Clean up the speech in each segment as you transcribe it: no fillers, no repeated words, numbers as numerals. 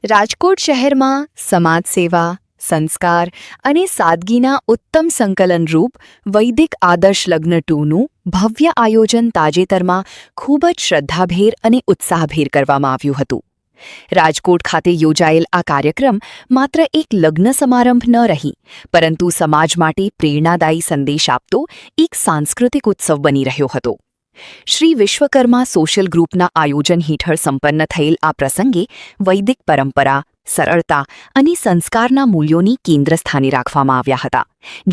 રાજકોટ શહેરમાં સમાજ સેવા, સંસ્કાર અને સાદગીના ઉત્તમ સંકલનરૂપ વૈદિક આદર્શ લગ્ન 2નું ભવ્ય આયોજન તાજેતરમાં ખૂબ જ શ્રદ્ધાભેર અને ઉત્સાહભેર કરવામાં આવ્યું હતું. રાજકોટ ખાતે યોજાયેલ આ કાર્યક્રમ માત્ર એક લગ્ન સમારંભ ન રહી, પરંતુ સમાજ માટે પ્રેરણાદાયી સંદેશ આપતો એક સાંસ્કૃતિક ઉત્સવ બની રહ્યો હતો. શ્રી વિશ્વકર્મા સોશિયલ ગ્રુપના આયોજન હેઠળ સંપન્ન થયેલ આ પ્રસંગે વૈદિક પરંપરા, સરળતા અને સંસ્કારના મૂલ્યોની કેન્દ્ર સ્થાને રાખવામાં આવ્યા હતા,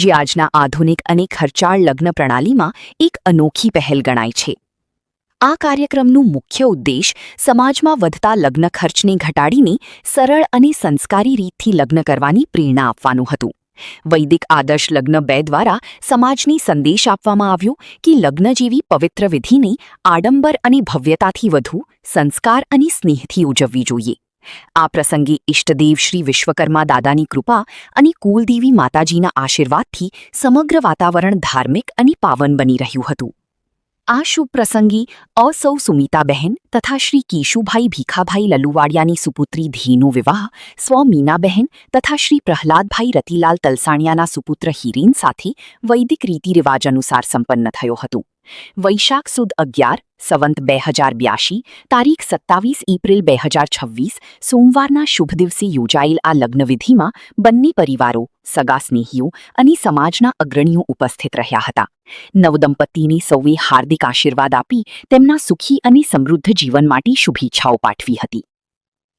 જે આજના આધુનિક અને ખર્ચાળ લગ્ન પ્રણાલીમાં એક અનોખી પહેલ ગણાય છે. આ કાર્યક્રમનું મુખ્ય ઉદ્દેશ સમાજમાં વધતા લગ્ન ખર્ચને ઘટાડીને સરળ અને સંસ્કારી રીતથી લગ્ન કરવાની પ્રેરણા આપવાનું હતું. વૈદિક આદર્શ લગ્ન 2 દ્વારા સમાજને સંદેશ આપવામાં આવ્યો કે લગ્ન જેવી પવિત્ર વિધિને આડંબર અને ભવ્યતાથી વધુ સંસ્કાર અને સ્નેહથી ઉજવવી જોઈએ. આ પ્રસંગે ઇષ્ટદેવ શ્રી વિશ્વકર્મા દાદાની કૃપા અને કુલદેવી માતાજીના આશીર્વાદથી સમગ્ર વાતાવરણ ધાર્મિક અને પાવન બની રહ્યું હતું. આ શુભ પ્રસંગે સૌ સુમિતાબહેન તથા શ્રી કેશુભાઈ ભીખાભાઈ લલુવાડિયાની સુપુત્રી ધીનો વિવાહ સ્વ મીનાબહેન તથા શ્રી પ્રહલાદભાઈ રતિલાલ તલસાણિયાના સુપુત્ર હિરેન સાથે વૈદિક રીતિરિવાજ અનુસાર સંપન્ન થયો હતો. વૈશાખ સુદ 11 સંવત 2082 તારીખ 27 એપ્રિલ 2026 સોમવારના શુભ દિવસે યોજાયેલ આ લગ્નવિધિમાં બંને પરિવારો, સગા સ્નેહીઓ અને સમાજના અગ્રણીઓ ઉપસ્થિત રહ્યા હતા. નવદંપતિને સૌએ હાર્દિક આશીર્વાદ આપી તેમના સુખી અને સમૃદ્ધ જીવન માટે શુભેચ્છાઓ પાઠવી હતી.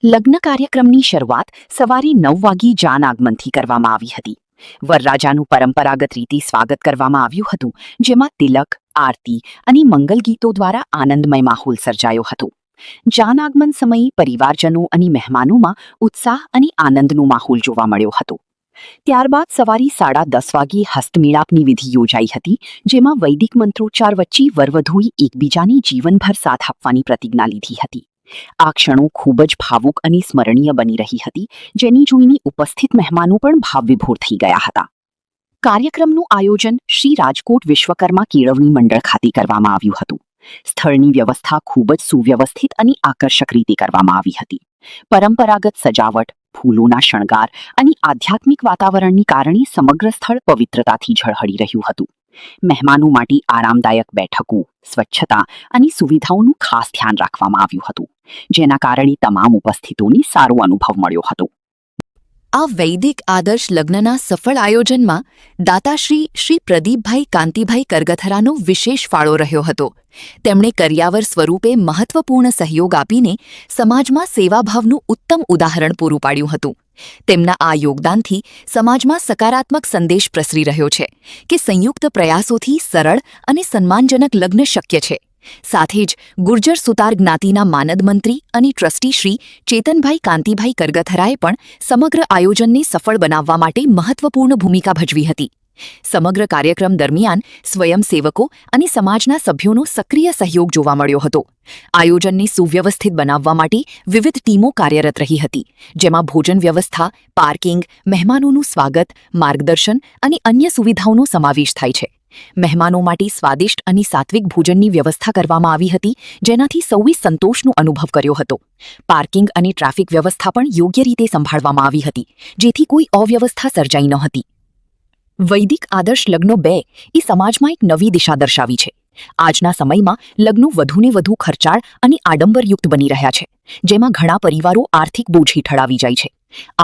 લગ્ન કાર્યક્રમની શરૂઆત સવારે 9 વાગ્યે જાન આગમનથી કરવામાં આવી હતી. વરરાજાનું પરંપરાગત રીતે સ્વાગત કરવામાં આવ્યું હતું, જેમાં તિલક, આરતી અને મંગલ ગીતો દ્વારા આનંદમય માહોલ સર્જાયો હતો. જાન આગમન સમયે પરિવારજનો અને મહેમાનોમાં ઉત્સાહ અને આનંદનો માહોલ જોવા મળ્યો હતો. ત્યારબાદ સવારે 10:30 વાગ્યે હસ્તમેળાપની વિધિ યોજાઈ હતી, જેમાં વૈદિક મંત્રોચ્ચાર વચ્ચે વરવધુએ એકબીજાને જીવનભર સાથ આપવાની પ્રતિજ્ઞા લીધી હતી. આ ક્ષણો ખૂબ જ ભાવુક અને સ્મરણીય બની રહી હતી, જેની જોઈને ઉપસ્થિત મહેમાનો પણ ભાવવિભોર થઈ ગયા હતા. કાર્યક્રમનું આયોજન શ્રી રાજકોટ વિશ્વકર્મા કેળવણી મંડળ ખાતે કરવામાં આવ્યું હતું. સ્થળની વ્યવસ્થા ખૂબ જ સુવ્યવસ્થિત અને આકર્ષક રીતે કરવામાં આવી હતી. પરંપરાગત સજાવટ, ફૂલોના શણગાર અને આધ્યાત્મિક વાતાવરણને કારણે સમગ્ર સ્થળ પવિત્રતાથી ઝળહળી રહ્યું હતું. મહેમાનો માટે આરામદાયક બેઠકો, સ્વચ્છતા અને સુવિધાઓનું ખાસ ધ્યાન રાખવામાં આવ્યું હતું, જેના કારણે તમામ ઉપસ્થિતોને સારો અનુભવ મળ્યો હતો. આ વૈદિક આદર્શ લગ્નના સફળ આયોજનમાં દાતાશ્રી શ્રી પ્રદીપભાઈ કાંતિભાઈ કરગથરાનો વિશેષ ફાળો રહ્યો હતો. તેમણે કર્યાવર સ્વરૂપે મહત્વપૂર્ણ સહયોગ આપીને સમાજમાં સેવાભાવનું ઉત્તમ ઉદાહરણ પૂરું પાડ્યું હતું. તેમના આ યોગદાનથી સમાજમાં સકારાત્મક સંદેશ પ્રસરી રહ્યો છે કે સંયુક્ત પ્રયાસોથી સરળ અને સન્માનજનક લગ્ન શક્ય છે. સાથે જ ગુર્જર સુતાર જ્ઞાતિના માનદ મંત્રી અને ટ્રસ્ટી શ્રી ચેતનભાઈ કાંતિભાઈ કરગથરાએ પણ સમગ્ર આયોજનને સફળ બનાવવા માટે મહત્વપૂર્ણ ભૂમિકા ભજવી હતી. સમગ્ર કાર્યક્રમ દરમિયાન સ્વયંસેવકો અને સમાજના સભ્યોનો સક્રિય સહયોગ જોવા મળ્યો હતો. આયોજનને સુવ્યવસ્થિત બનાવવા માટે વિવિધ ટીમો કાર્યરત રહી હતી, જેમાં ભોજન વ્યવસ્થા, પાર્કિંગ, મહેમાનોનું સ્વાગત, માર્ગદર્શન અને અન્ય સુવિધાઓનો સમાવેશ થાય છે. મહેમાનો માટે સ્વાદિષ્ટ અને સાત્વિક ભોજનની વ્યવસ્થા કરવામાં આવી હતી, જેનાથી સૌએ સંતોષનો અનુભવ કર્યો હતો. પાર્કિંગ અને ટ્રાફિક વ્યવસ્થા પણ યોગ્ય રીતે સંભાળવામાં આવી હતી, જેથી કોઈ અવ્યવસ્થા સર્જાઈ ન હતી. વૈદિક આદર્શ લગ્નો 2 એ સમાજમાં એક નવી દિશા દર્શાવી છે. આજના સમયમાં લગ્નો વધુને વધુ ખર્ચાળ અને આડંબરયુક્ત બની રહ્યા છે, જેમાં ઘણા પરિવારો આર્થિક બોજ હેઠળ આવી જાય છે.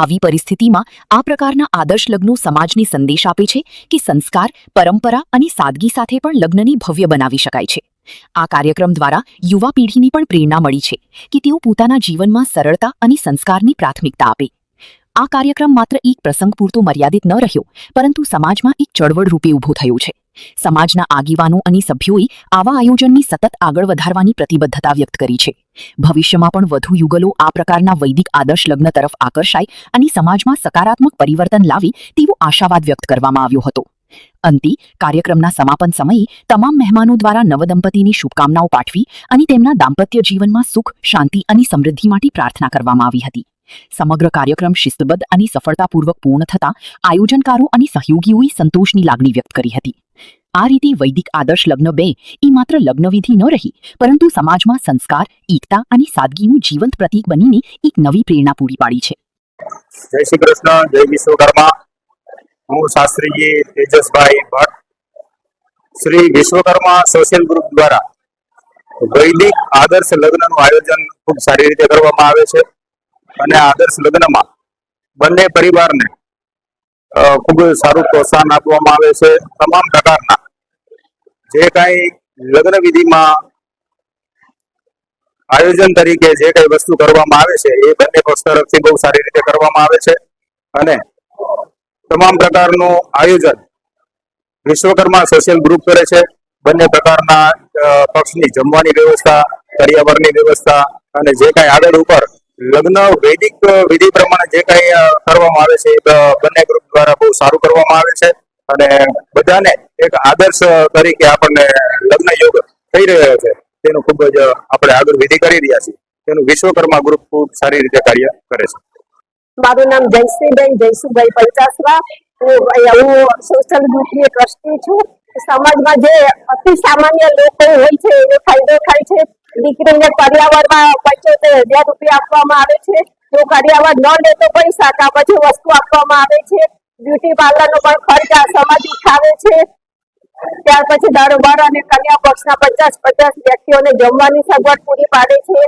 આવી પરિસ્થિતિમાં આ પ્રકારના આદર્શ લગ્નો સમાજને સંદેશ આપે છે કે સંસ્કાર, પરંપરા અને સાદગી સાથે પણ લગ્નને ભવ્ય બનાવી શકાય છે. આ કાર્યક્રમ દ્વારા યુવા પેઢીને પણ પ્રેરણા મળી છે કે તેઓ પોતાના જીવનમાં સરળતા અને સંસ્કારની પ્રાથમિકતા આપે. આ કાર્યક્રમ માત્ર એક પ્રસંગ પૂરતો મર્યાદિત ન રહ્યો, પરંતુ સમાજમાં એક ચળવળ રૂપે ઊભો થયો છે. સમાજના આગેવાનો અને સભ્યોએ આવા આયોજનને સતત આગળ વધારવાની પ્રતિબદ્ધતા વ્યક્ત કરી છે. ભવિષ્યમાં પણ વધુ યુગલો આ પ્રકારના વૈદિક આદર્શ લગ્ન તરફ આકર્ષાય અને સમાજમાં સકારાત્મક પરિવર્તન લાવે તેવો આશાવાદ વ્યક્ત કરવામાં આવ્યો હતો. અંતે કાર્યક્રમના સમાપન સમયે તમામ મહેમાનો દ્વારા નવદંપતિની શુભકામનાઓ પાઠવી અને તેમના દાંપત્ય જીવનમાં સુખ, શાંતિ અને સમૃદ્ધિ માટે પ્રાર્થના કરવામાં આવી હતી. સમગ્ર કાર્યક્રમ શિસ્તબદ્ધ અને સફળતાપૂર્વક પૂર્ણ થતાં આયોજનકારો અને સહયોગીઓએ સંતોષની લાગણી વ્યક્ત કરી હતી. આ રીતે વૈદિક આદર્શ લગ્ન 2 એ માત્ર લગ્નવિધિ ન રહી, પરંતુ સમાજમાં સંસ્કાર, એકતા અને સાદગીનું જીવંત પ્રતીક બનીને એક નવી પ્રેરણા પૂરી પાડી છે. જય શ્રી કૃષ્ણ, જય વિશ્વકર્મા. હું શાસ્ત્રીજી તેજસભાઈ ભટ્ટ, શ્રી વિશ્વકર્મા સોશિયલ ગ્રુપ દ્વારા વૈદિક આદર્શ લગ્નનું આયોજન ખૂબ સારી રીતે કરવામાં આવે છે અને આદર્શ લગ્નમાં બંને પરિવારને ખૂબ સારું પ્રોત્સાહન આપવામાં આવે છે. તમામ પ્રકારના જે કાંઈ લગ્ન વિધિમાં આયોજન તરીકે જે કઈ વસ્તુ કરવામાં આવે છે એ બંને પક્ષ તરફથી બહુ સારી રીતે કરવામાં આવે છે અને તમામ પ્રકારનું આયોજન વિશ્વકર્મા સોશિયલ ગ્રુપ કરે છે. બંને પ્રકારના પક્ષની જમવાની વ્યવસ્થા, કરિયાવરની વ્યવસ્થા અને જે કાંઈ આગળ ઉપર લગ્ન વૈદિક વિધિ પ્રમાણે જે કાંઈ કરવામાં આવે છે એ બંને ગ્રુપ દ્વારા બહુ સારું કરવામાં આવે છે અને બધાને એક આદર્શ તરીકે આપણને લગ્ન યોગ થઈ રહ્યો છે તેનું ખૂબ જ આપણે આગળ વિધિ કરી રહ્યા છીએ. તેનું વિશ્વકર્મા ગ્રુપ ખૂબ સારી રીતે કાર્ય કરે છે. મારું નામ જયશ્રીબેન જયસુભાઈ પંચાસરા. હું સોશિયલ ગ્રુપની ટ્રસ્ટી છું. સમાજમાં જે અતિ સામાન્ય લોકો હોય છે એને ફાયદો થાય છે. દીકરીને કરિયાવરમાં 75,000 રૂપિયા આપવામાં આવે છે. જો કરિયાવર ન લે તો પૈસા કા પછી વસ્તુ આપવામાં આવે છે. બ્યુટી પાર્લરનો પણ ખર્ચ આ સમાજ ઉઠાવે છે. ત્યાર પછી દરબાર અને કન્યા પક્ષના 50 વ્યક્તિઓને જમવાની સગવડ પૂરી પાડે છે.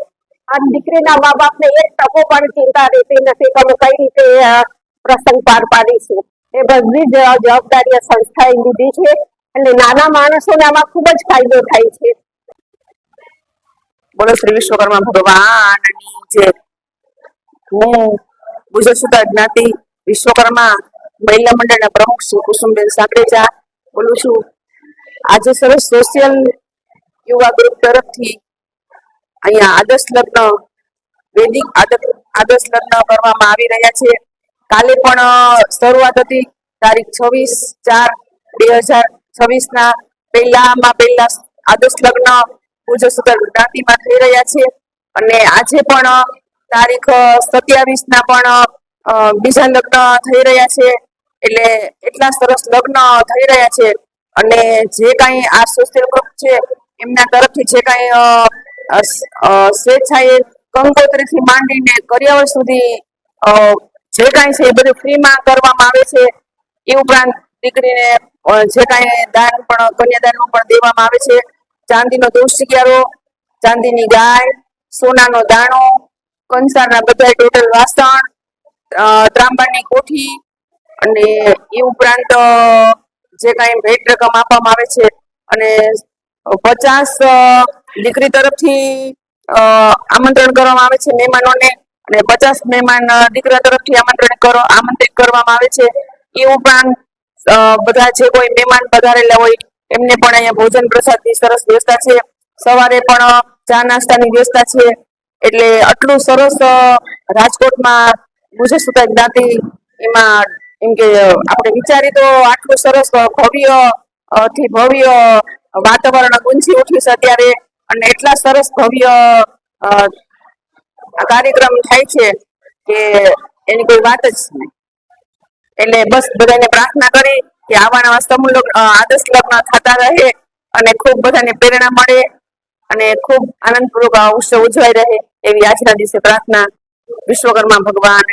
આ દીકરીના મા બાપને એક ટકો પણ ચિંતા રહેતી નથી કે અમે કઈ રીતે પ્રસંગ પાર પાડીશું. એ બધી જ જવાબદારી સંસ્થાએ લીધી છે અને નાના માણસોને આમાં ખૂબ જ ફાયદો થાય છે. બોલો શ્રી વિશ્વકર્મા ભગવાનની જય. હું ગુજર સુતા જ્ઞાતિ વિશ્વકર્મા મહિલા મંડળના પ્રમુખ શ્રી કુસુમબેન સાંકરેજા બોલું છું. આજે સરસ સોશિયલ યુવા ગ્રુપ તરફથી અહીંયા આદર્શ લગ્ન વૈદિક આદર્શ લગ્ન કરવામાં આવી રહ્યા છે. કાલે પણ શરૂઆત હતી. તારીખ 26/4/2026 ના પહેલા આદર્શ લગ્ન ગુજર સુતા જ્ઞાતિમાં થઈ રહ્યા છે અને આજે પણ તારીખ 27 ના પણ બીજા લગ્ન થઈ રહ્યા છે. એટલે એટલા સરસ લગ્ન થઈ રહ્યા છે અને જે કાંઈ આ સોશિયલ ગ્રુપ છે એમના તરફથી જે કાંઈ સ્વેચ્છાએ કંકોત્રીથી માંડીને કરિયાવર સુધી જે કાંઈ છે એ બધું ફ્રીમાં કરવામાં આવે છે. એ ઉપરાંત દીકરીને જે કાંઈ દાન પણ કન્યાદાનનું પણ દેવામાં આવે છે. ચાંદીનો દોષિયારો, ચાંદીની ગાય, સોનાનો દાણો, કંસારના બધા ટોટલ વાસણ, ત્રાંબાની કોઠી અને એ ઉપરાંત જે કાંઈ ભેટ રકમ આપવામાં આવે છે અને 50 દીકરી તરફથી આમંત્રણ કરવામાં આવે છે મહેમાનોને અને 50 મહેમાન દીકરા તરફથી આમંત્રિત કરવામાં આવે છે. એ ઉપરાંત બધા જે કોઈ મહેમાન પધારેલા હોય એમને પણ અહીંયા ભોજન પ્રસાદની સરસ વ્યવસ્થા છે. સવારે પણ ચા નાસ્તાની વ્યવસ્થા છે. એટલે આટલું સરસ રાજકોટમાં ગુજર સુતા જ્ઞાતિ એમાં એમ કે આપણે વિચારી તો આટલું સરસ ભવ્ય વાતાવરણ ગુંજી ઉઠ્યું છે અત્યારે અને એટલા સરસ ભવ્ય કાર્યક્રમ થાય છે કે એની કોઈ વાત જ નહીં. એટલે બસ બધાને પ્રાર્થના કરી કે આવા નવા સમૂહ આદર્શ લગ્ન થતા રહે અને ખૂબ બધાને પ્રેરણા મળે અને ખૂબ આનંદપૂર્વક આ ઉત્સવ ઉજવાઈ રહે એવી આજના દિવસે પ્રાર્થના. વિશ્વકર્મા ભગવાન.